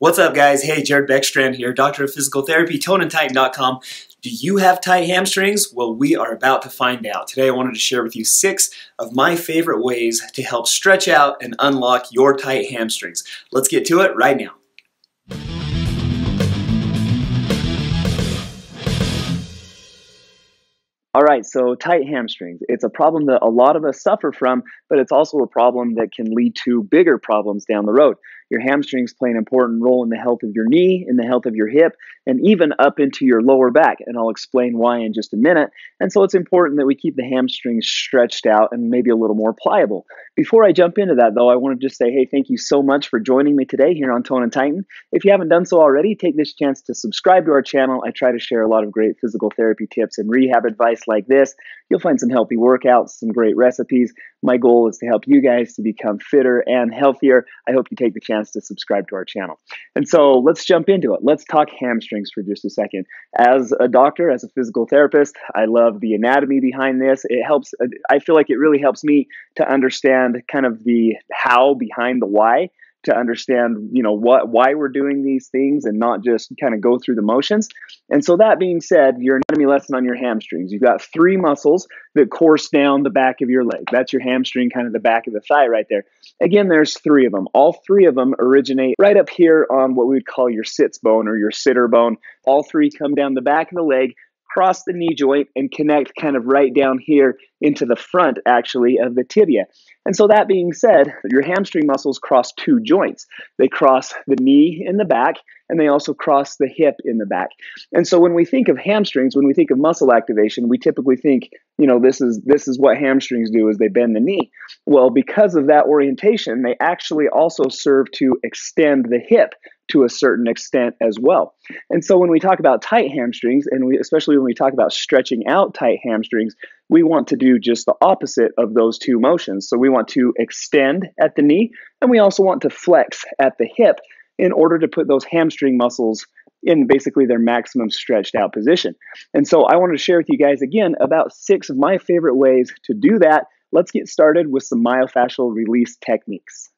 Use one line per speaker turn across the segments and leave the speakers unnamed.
What's up, guys? Hey, Jared Beckstrand here, Doctor of Physical Therapy, ToneandTighten.com. Do you have tight hamstrings? Well, we are about to find out. Today I wanted to share with you 6 of my favorite ways to help stretch out and unlock your tight hamstrings. Let's get to it right now.
All right, so tight hamstrings. It's a problem that a lot of us suffer from, but it's also a problem that can lead to bigger problems down the road. Your hamstrings play an important role in the health of your knee, in the health of your hip, and even up into your lower back, and I'll explain why in just a minute. And so it's important that we keep the hamstrings stretched out and maybe a little more pliable. Before I jump into that, though, I want to just say, hey, thank you so much for joining me today here on Tone and Tighten. If you haven't done so already, take this chance to subscribe to our channel. I try to share a lot of great physical therapy tips and rehab advice like this. You'll find some healthy workouts, some great recipes. My goal is to help you guys to become fitter and healthier. I hope you take the chance to subscribe to our channel. And so let's jump into it. Let's talk hamstrings for just a second. As a doctor, as a physical therapist, I love the anatomy behind this. It helps, I feel like it really helps me to understand kind of the how behind the why, to understand, why we're doing these things and not just kind of go through the motions. And so that being said, your anatomy lesson on your hamstrings, you've got 3 muscles that course down the back of your leg. That's your hamstring, kind of the back of the thigh right there. Again, there's 3 of them. All 3 of them originate right up here on what we would call your sits bone or your sitter bone. All 3 come down the back of the leg, cross the knee joint, and connect kind of right down here into the front, actually, of the tibia. And so that being said, your hamstring muscles cross 2 joints. They cross the knee in the back, and they also cross the hip in the back. And so when we think of hamstrings, when we think of muscle activation, we typically think, this is what hamstrings do, is they bend the knee. Well, because of that orientation, they actually also serve to extend the hip to a certain extent as well. And so when we talk about tight hamstrings, and especially when we talk about stretching out tight hamstrings, we want to do just the opposite of those 2 motions. So we want to extend at the knee, and we also want to flex at the hip in order to put those hamstring muscles in basically their maximum stretched out position. And so I wanted to share with you guys again about 6 of my favorite ways to do that. Let's get started with some myofascial release techniques.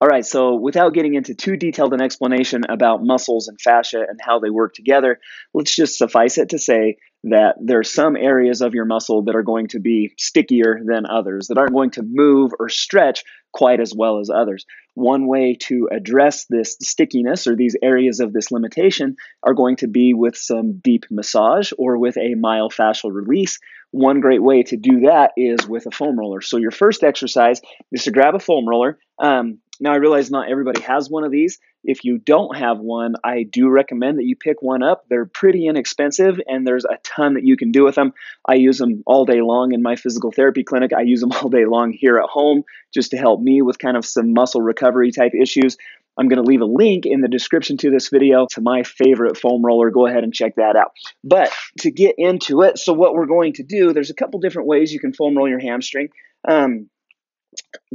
All right, so without getting into too detailed an explanation about muscles and fascia and how they work together, let's just suffice it to say that there are some areas of your muscle that are going to be stickier than others, that aren't going to move or stretch quite as well as others. One way to address this stickiness or these areas of this limitation are going to be with some deep massage or with a myofascial release. One great way to do that is with a foam roller. So your first exercise is to grab a foam roller. Now, I realize not everybody has one of these. If you don't have one, I do recommend that you pick one up. They're pretty inexpensive, and there's a ton that you can do with them. I use them all day long in my physical therapy clinic. I use them all day long here at home just to help me with kind of some muscle recovery type issues. I'm going to leave a link in the description to this video to my favorite foam roller. Go ahead and check that out. But to get into it, so what we're going to do, there's a couple different ways you can foam roll your hamstring.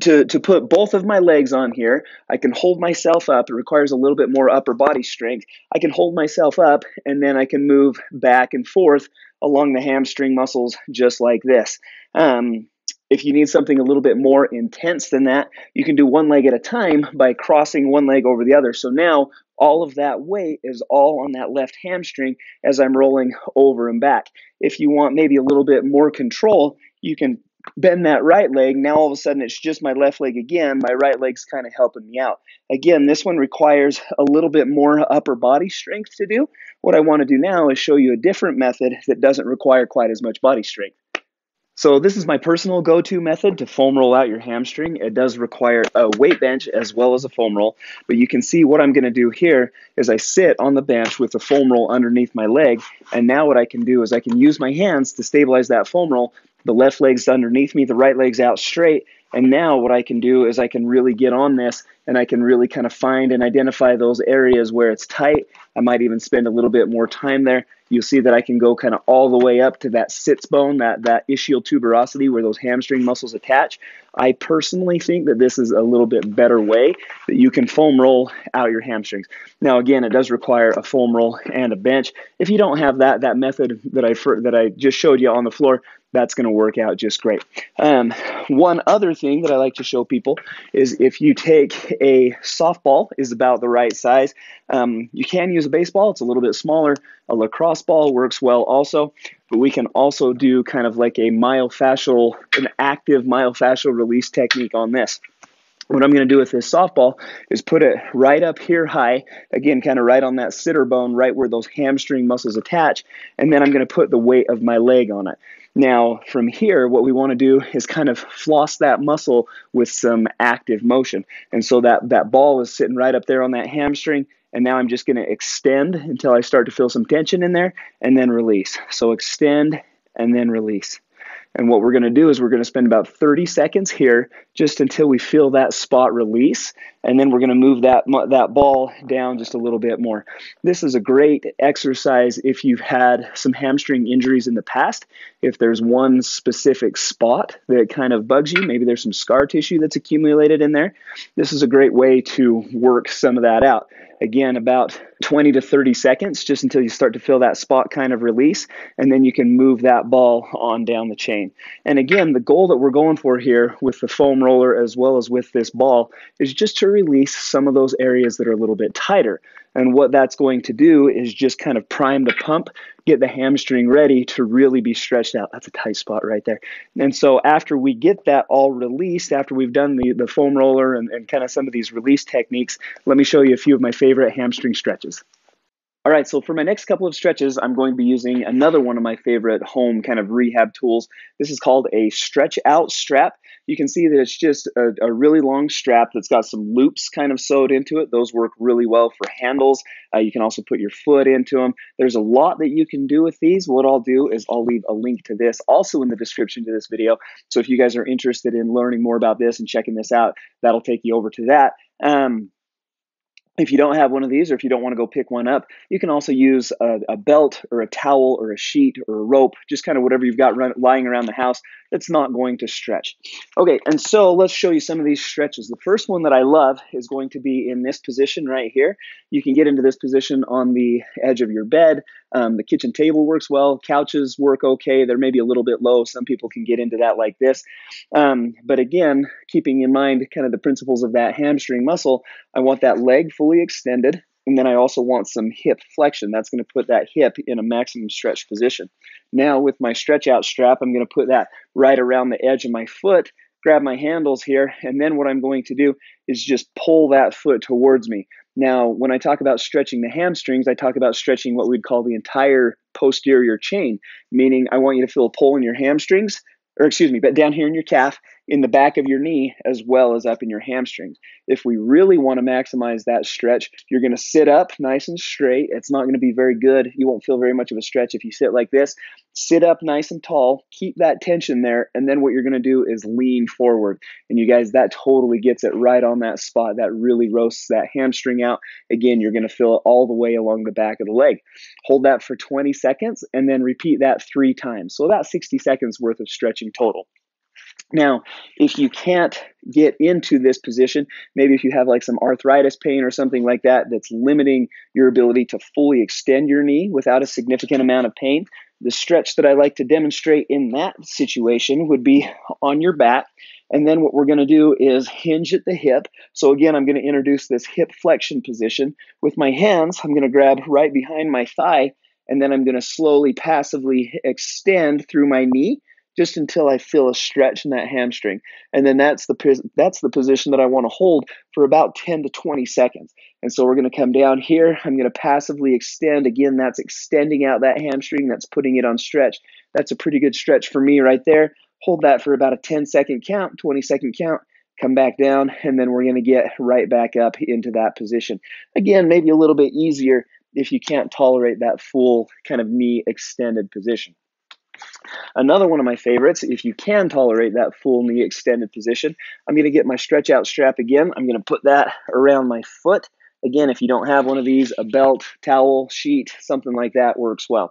To put both of my legs on here, I can hold myself up. It requires a little bit more upper body strength. I can hold myself up, and then I can move back and forth along the hamstring muscles just like this. If you need something a little bit more intense than that, you can do one leg at a time by crossing one leg over the other. So now all of that weight is all on that left hamstring as I'm rolling over and back. If you want maybe a little bit more control, you can bend that right leg. Now all of a sudden it's just my left leg again. My right leg's kind of helping me out. Again, this one requires a little bit more upper body strength to do. What I want to do now is show you a different method that doesn't require quite as much body strength. So this is my personal go-to method to foam roll out your hamstring. It does require a weight bench as well as a foam roll, but you can see what I'm going to do here is I sit on the bench with the foam roll underneath my leg, and now what I can do is I can use my hands to stabilize that foam roll. The left leg's underneath me, the right leg's out straight, and now what I can do is I can really get on this, and I can really kind of find and identify those areas where it's tight. I might even spend a little bit more time there. You'll see that I can go kind of all the way up to that sits bone, that ischial tuberosity where those hamstring muscles attach. I personally think that this is a little bit better way that you can foam roll out your hamstrings. Now, again, it does require a foam roll and a bench. If you don't have that method that I just showed you on the floor, that's going to work out just great. One other thing that I like to show people is if you take a softball, is about the right size. You can use a baseball, it's a little bit smaller. A lacrosse ball works well also, but we can also do kind of like an active myofascial release technique on this. What I'm going to do with this softball is put it right up here high, again, kind of right on that sitter bone, right where those hamstring muscles attach, and then I'm going to put the weight of my leg on it. Now, from here, what we want to do is kind of floss that muscle with some active motion. And so that ball is sitting right up there on that hamstring, and now I'm just going to extend until I start to feel some tension in there, and then release. So extend and then release. And what we're going to do is we're going to spend about 30 seconds here just until we feel that spot release. And then we're going to move that ball down just a little bit more. This is a great exercise if you've had some hamstring injuries in the past. If there's one specific spot that kind of bugs you, maybe there's some scar tissue that's accumulated in there, this is a great way to work some of that out. Again, about 20 to 30 seconds, just until you start to feel that spot kind of release, and then you can move that ball on down the chain. And again, the goal that we're going for here with the foam roller as well as with this ball is just to release some of those areas that are a little bit tighter. And what that's going to do is just kind of prime the pump, get the hamstring ready to really be stretched out. That's a tight spot right there. And so after we get that all released, after we've done the foam roller and kind of some of these release techniques, let me show you a few of my favorite hamstring stretches. All right, so for my next couple of stretches, I'm going to be using another one of my favorite home kind of rehab tools. This is called a stretch out strap. You can see that it's just a really long strap that's got some loops kind of sewed into it. Those work really well for handles. You can also put your foot into them. There's a lot that you can do with these. What I'll do is I'll leave a link to this also in the description to this video. So if you guys are interested in learning more about this and checking this out, that'll take you over to that. If you don't have one of these, or if you don't want to go pick one up, you can also use a belt or a towel or a sheet or a rope, just kind of whatever you've got lying around the house that's not going to stretch. Okay, and so let's show you some of these stretches. The first one that I love is going to be in this position right here. You can get into this position on the edge of your bed. The kitchen table works well. Couches work okay. They're maybe a little bit low. Some people can get into that like this. But again, keeping in mind kind of the principles of that hamstring muscle, I want that leg fully extended. And then I also want some hip flexion. That's going to put that hip in a maximum stretch position. Now with my stretch out strap, I'm going to put that right around the edge of my foot, grab my handles here, and then what I'm going to do is just pull that foot towards me. Now, when I talk about stretching the hamstrings, I talk about stretching what we'd call the entire posterior chain, meaning I want you to feel a pull in your hamstrings, but down here in your calf, in the back of your knee, as well as up in your hamstrings. If we really want to maximize that stretch, you're going to sit up nice and straight. It's not going to be very good. You won't feel very much of a stretch if you sit like this. Sit up nice and tall, keep that tension there, and then what you're going to do is lean forward. And you guys, that totally gets it right on that spot. That really roasts that hamstring out. Again, you're going to feel it all the way along the back of the leg. Hold that for 20 seconds, and then repeat that 3 times. So about 60 seconds worth of stretching total. Now, if you can't get into this position, maybe if you have like some arthritis pain or something like that that's limiting your ability to fully extend your knee without a significant amount of pain, the stretch that I like to demonstrate in that situation would be on your back. And then what we're going to do is hinge at the hip. So again, I'm going to introduce this hip flexion position. With my hands, I'm going to grab right behind my thigh, and then I'm going to slowly passively extend through my knee just until I feel a stretch in that hamstring. And then that's the position that I want to hold for about 10 to 20 seconds. And so we're going to come down here. I'm going to passively extend. Again, that's extending out that hamstring. That's putting it on stretch. That's a pretty good stretch for me right there. Hold that for about a 10-second count, 20-second count. Come back down, and then we're going to get right back up into that position. Again, maybe a little bit easier if you can't tolerate that full kind of knee extended position. Another one of my favorites, if you can tolerate that full knee extended position, I'm going to get my stretch out strap again. I'm going to put that around my foot. Again, if you don't have one of these, a belt, towel, sheet, something like that works well.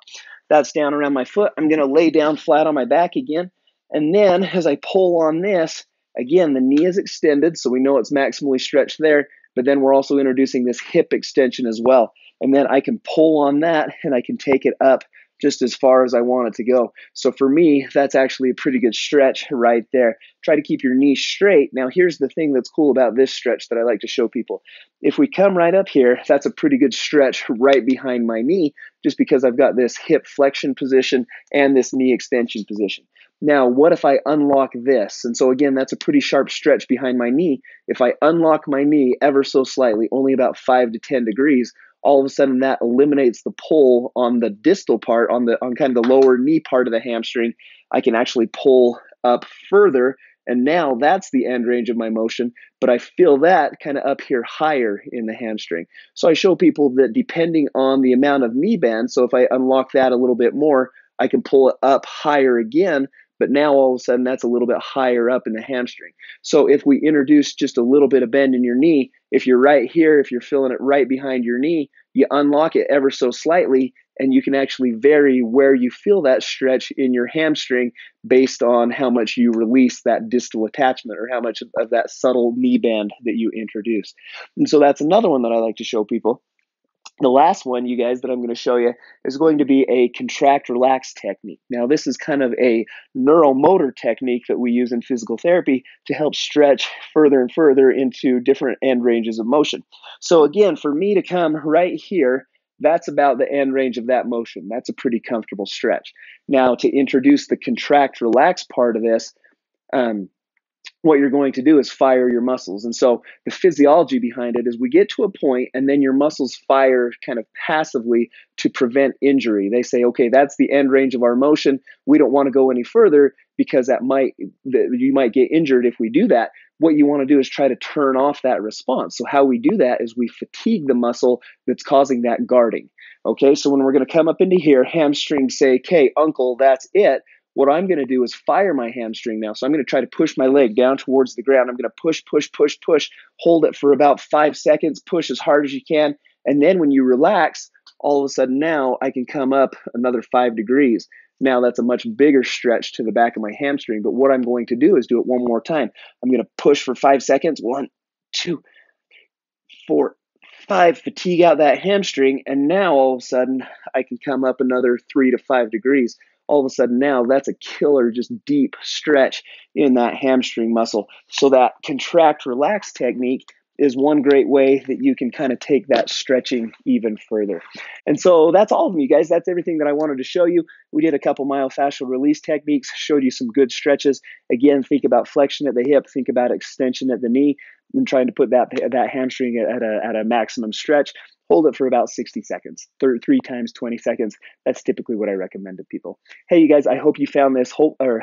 That's down around my foot. I'm going to lay down flat on my back again. And then as I pull on this, again, the knee is extended, so we know it's maximally stretched there. But then we're also introducing this hip extension as well. And then I can pull on that, and I can take it up just as far as I want it to go. So for me, that's actually a pretty good stretch right there. Try to keep your knee straight. Now, here's the thing that's cool about this stretch that I like to show people. If we come right up here, that's a pretty good stretch right behind my knee, just because I've got this hip flexion position and this knee extension position. Now, what if I unlock this? And so again, that's a pretty sharp stretch behind my knee. If I unlock my knee ever so slightly, only about 5 to 10 degrees, all of a sudden that eliminates the pull on the distal part, on kind of the lower knee part of the hamstring. I can actually pull up further, and now that's the end range of my motion, but I feel that kind of up here higher in the hamstring. So I show people that depending on the amount of knee bend, so if I unlock that a little bit more, I can pull it up higher again, but now all of a sudden that's a little bit higher up in the hamstring. So if we introduce just a little bit of bend in your knee, if you're right here, if you're feeling it right behind your knee, you unlock it ever so slightly, and you can actually vary where you feel that stretch in your hamstring based on how much you release that distal attachment or how much of that subtle knee bend that you introduce. And so that's another one that I like to show people. The last one, you guys, that I'm going to show you is going to be a contract relax technique. Now, this is kind of a neuromotor technique that we use in physical therapy to help stretch further and further into different end ranges of motion. So again, for me to come right here, that's about the end range of that motion. That's a pretty comfortable stretch. Now, to introduce the contract relax part of this, what you're going to do is fire your muscles. And so the physiology behind it is we get to a point and then your muscles fire kind of passively to prevent injury. They say, okay, that's the end range of our motion. We don't want to go any further because you might get injured if we do that. What you want to do is try to turn off that response. So how we do that is we fatigue the muscle that's causing that guarding. Okay, so when we're going to come up into here, hamstrings say, okay, uncle, that's it. What I'm going to do is fire my hamstring now. So I'm going to try to push my leg down towards the ground. I'm going to push, push, push, push, hold it for about 5 seconds, push as hard as you can. And then when you relax, all of a sudden now I can come up another 5 degrees. Now that's a much bigger stretch to the back of my hamstring. But what I'm going to do is do it one more time. I'm going to push for 5 seconds. 1, 2, 4, 5, fatigue out that hamstring. And now all of a sudden I can come up another 3 to 5 degrees. All of a sudden now that's a killer, just deep stretch in that hamstring muscle. So that contract relax technique is one great way that you can kind of take that stretching even further. And so that's all of them, you guys. That's everything that I wanted to show you. We did a couple myofascial release techniques, showed you some good stretches. Again, think about flexion at the hip, think about extension at the knee, and trying to put that hamstring at a maximum stretch. Hold it for about 60 seconds, 3 times 20 seconds. That's typically what I recommend to people. Hey, you guys, I hope you found this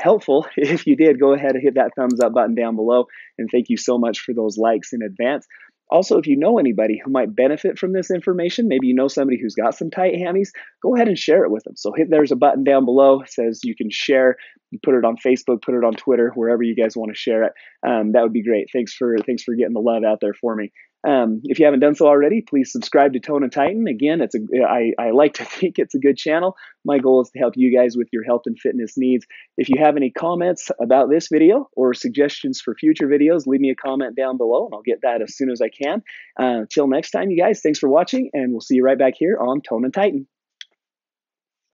helpful. If you did, go ahead and hit that thumbs up button down below. And thank you so much for those likes in advance. Also, if you know anybody who might benefit from this information, maybe you know somebody who's got some tight hammies, go ahead and share it with them. So there's a button down below. It says you can share. You put it on Facebook, put it on Twitter, wherever you guys want to share it. That would be great. Thanks for getting the love out there for me. If you haven't done so already, please subscribe to Tone and Tighten. Again, I like to think it's a good channel. My goal is to help you guys with your health and fitness needs. If you have any comments about this video or suggestions for future videos, leave me a comment down below and I'll get that as soon as I can. Till next time, you guys, thanks for watching and we'll see you right back here on Tone and Tighten.